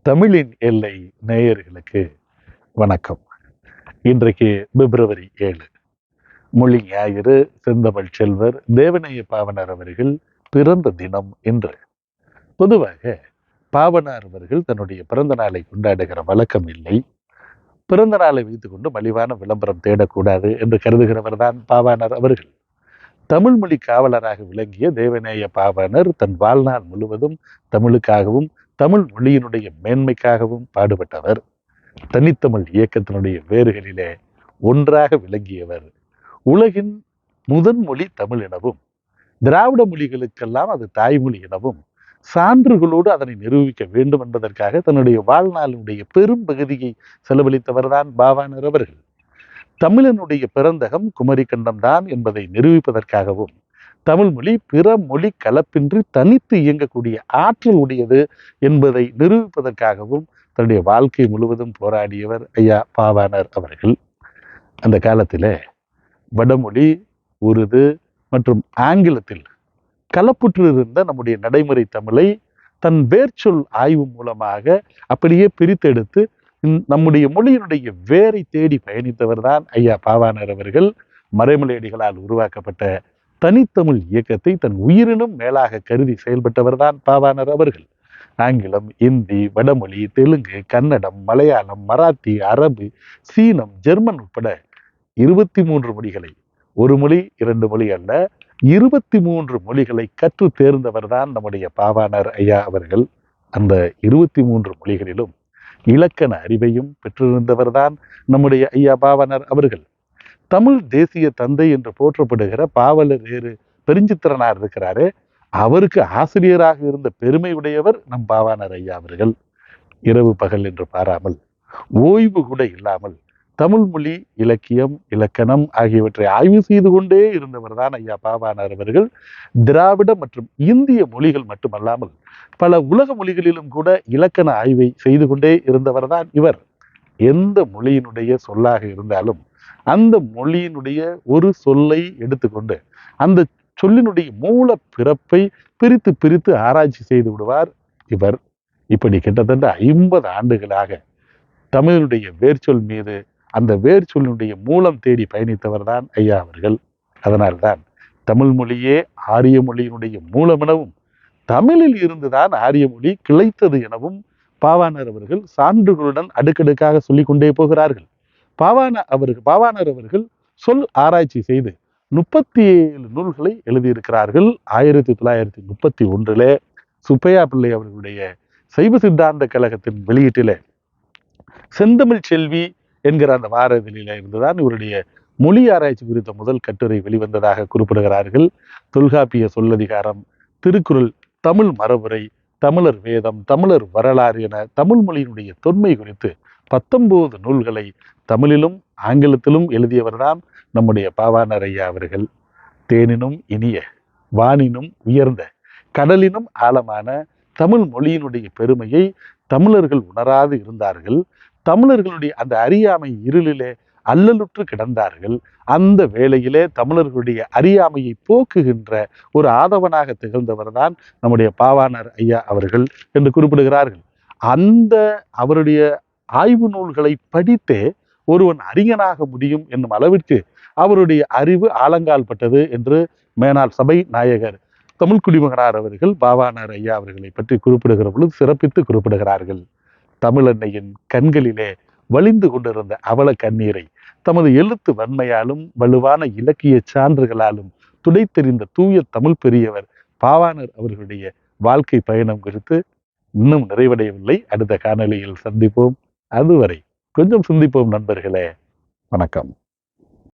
தமிழின் எல்லை நேயர்களுக்கு வணக்கம். இன்றைக்கு பிப்ரவரி 7 மொழி ஞாயிறு. செந்தமிழ் செல்வர் தேவநேய பாவனார் அவர்கள் பிறந்த தினம் இன்று. பொதுவாக பாவனார் அவர்கள் தன்னுடைய பிறந்த நாளை கொண்டாடுகிற வழக்கம் இல்லை. பிறந்த நாளை வைத்துக்கொண்டு மலிவான விளம்பரம் தேடக்கூடாது என்று கருதுகிறவர் தான் பாவாணர் அவர்கள். தமிழ் மொழி காவலராக விளங்கிய தேவநேய பாவாணர் தன் வாழ்நாள் முழுவதும் தமிழுக்காகவும் தமிழ் மொழியினுடைய மேன்மைக்காகவும் பாடுபட்டவர். தனித்தமிழ் இயக்கத்தினுடைய வேர்களிலே ஒன்றாக விளங்கியவர். உலகின் முதன் மொழி தமிழ் எனவும் திராவிட மொழிகளுக்கெல்லாம் அது தாய்மொழி எனவும் சான்றுகளோடு அதனை நிரூபிக்க வேண்டும் என்பதற்காக தன்னுடைய வாழ்நாளுடைய பெரும் பகுதியை செலவழித்தவர் தான் பாவாணர் அவர்கள். தமிழனுடைய பிறந்தகம் குமரிக்கண்டம் தான் என்பதை நிரூபிப்பதற்காகவும் தமிழ் மொழி பிற மொழி கலப்பின்றி தனித்து இயங்கக்கூடிய ஆற்றல் உடையது என்பதை நிரூபிப்பதற்காகவும் தன்னுடைய வாழ்க்கை முழுவதும் போராடியவர் ஐயா பாவாணர் அவர்கள். அந்த காலத்தில் வடமொழி, உருது மற்றும் ஆங்கிலத்தில் கலப்புற்று இருந்த நம்முடைய நடைமுறை தமிழை தன் வேர்ச்சொல் ஆய்வு மூலமாக அப்படியே பிரித்தெடுத்து நம்முடைய மொழியினுடைய வேரை தேடி பயணித்தவர் தான் ஐயா பாவாணர் அவர்கள். மறைமலையடிகளால் உருவாக்கப்பட்ட தனித்தமிழ் இயக்கத்தை தன் உயிரினும் மேலாக கருதி செயல்பட்டவர் தான் பாவாணர் அவர்கள். ஆங்கிலம், இந்தி, வடமொழி, தெலுங்கு, கன்னடம், மலையாளம், மராத்தி, அரபு, சீனம், ஜெர்மன் உட்பட 23 மொழிகளை, ஒரு மொழி 2 மொழி அல்ல 23 மொழிகளை கற்று தேர்ந்தவர் தான் நம்முடைய பாவாணர் ஐயா அவர்கள். அந்த 23 மொழிகளிலும் இலக்கண அறிவையும் பெற்றிருந்தவர் தான் நம்முடைய ஐயா பாவாணர் அவர்கள். தமிழ் தேசிய தந்தை என்று போற்றப்படுகிற பாவலர் பெருஞ்சித்திரனார் இருக்கிறாரே, அவருக்கு ஆசிரியராக இருந்த பெருமை உடையவர் நம் பாவாணர் ஐயா அவர்கள். இரவு பகல் என்று பாராமல், ஓய்வு கூட இல்லாமல் தமிழ் மொழி, இலக்கியம், இலக்கணம் ஆகியவற்றை ஆய்வு செய்து கொண்டே இருந்தவர் தான் ஐயா பாவாணர் அவர்கள். திராவிட மற்றும் இந்திய மொழிகள் மட்டுமல்லாமல் பல உலக மொழிகளிலும் கூட இலக்கண ஆய்வை செய்து கொண்டே இருந்தவர் தான் இவர். எந்த மொழியினுடைய சொல்லாக இருந்தாலும் அந்த மொழியினுடைய ஒரு சொல்லை எடுத்துக்கொண்டு அந்த சொல்லினுடைய மூல பிறப்பை பிரித்து பிரித்து ஆராய்ச்சி செய்து விடுவார் இவர். இப்படி கிட்டத்தட்ட 50 ஆண்டுகளாக தமிழனுடைய வேர்ச்சொல் மீது, அந்த வேர்ச்சொல்லினுடைய மூலம் தேடி பயணித்தவர் தான் ஐயா அவர்கள். அதனால்தான் தமிழ் மொழியே ஆரிய மொழியினுடைய மூலம் எனவும் தமிழில் இருந்துதான் ஆரிய மொழி கிளைத்தது எனவும் பாவாணர் அவர்கள் சான்றுகளுடன் அடுக்கடுக்காக சொல்லிக் கொண்டே போகிறார்கள். பாவாணர் அவர்கள் சொல் ஆராய்ச்சி செய்து 37 நூல்களை எழுதியிருக்கிறார்கள். 1931 சுப்பையா பிள்ளை அவர்களுடைய சைவ சித்தாந்த கழகத்தின் வெளியீட்டிலே செந்தமிழ் செல்வி என்கிற அந்த வார இதழில இருந்துதான் இவருடைய மொழி ஆராய்ச்சி குறித்த முதல் கட்டுரை வெளிவந்ததாக குறிப்பிடுகிறார்கள். தொல்காப்பிய சொல்லதிகாரம், திருக்குறள், தமிழ் மரபுரை, தமிழர் வேதம், தமிழர் வரலாறு என தமிழ் மொழியினுடைய தொன்மை குறித்து 19 நூல்களை தமிழிலும் ஆங்கிலத்திலும் எழுதியவர்தான் நம்முடைய பாவாணர் ஐயா அவர்கள். தேனினும் இனிய, வானினும் உயர்ந்த, கடலினும் ஆழமான தமிழ் மொழியினுடைய பெருமையை தமிழர்கள் உணராது இருந்தார்கள். தமிழர்களுடைய அந்த அறியாமை இருளிலே அல்லலுற்று கிடந்தார்கள். அந்த வேளையிலே தமிழர்களுடைய அறியாமையை போக்குகின்ற ஒரு ஆதவனாக திகழ்ந்தவர் தான் நம்முடைய பாவாணர் ஐயா அவர்கள் என்று குறிப்பிடுகிறார்கள். அந்த அவருடைய ஆய்வு நூல்களை படித்தே ஒருவன் அறிஞனாக முடியும் என்னும் அளவிற்கு அவருடைய அறிவு ஆழங்கால் பட்டது என்று மேனாள் சபை நாயகர் தமிழ் குடிமகனார் அவர்கள் பாவாணர் ஐயா அவர்களை பற்றி குறிப்பிடுகிற பொழுது சிறப்பித்து குறிப்பிடுகிறார்கள். தமிழன்னையின் கண்களிலே வழிந்து கொண்டிருந்த அவல கண்ணீரை தமது எழுத்து வன்மையாலும் வலுவான இலக்கிய சான்றுகளாலும் துடைத்தெறிந்த தூய தமிழ் பெரியவர் பாவாணர் அவர்களுடைய வாழ்க்கை பயணம் குறித்து இன்னும் நிறைவடையவில்லை. அடுத்த காணொளியில் சந்திப்போம். அதுவரை கொஞ்சம் சிந்திப்போம் நண்பர்களே. வணக்கம்.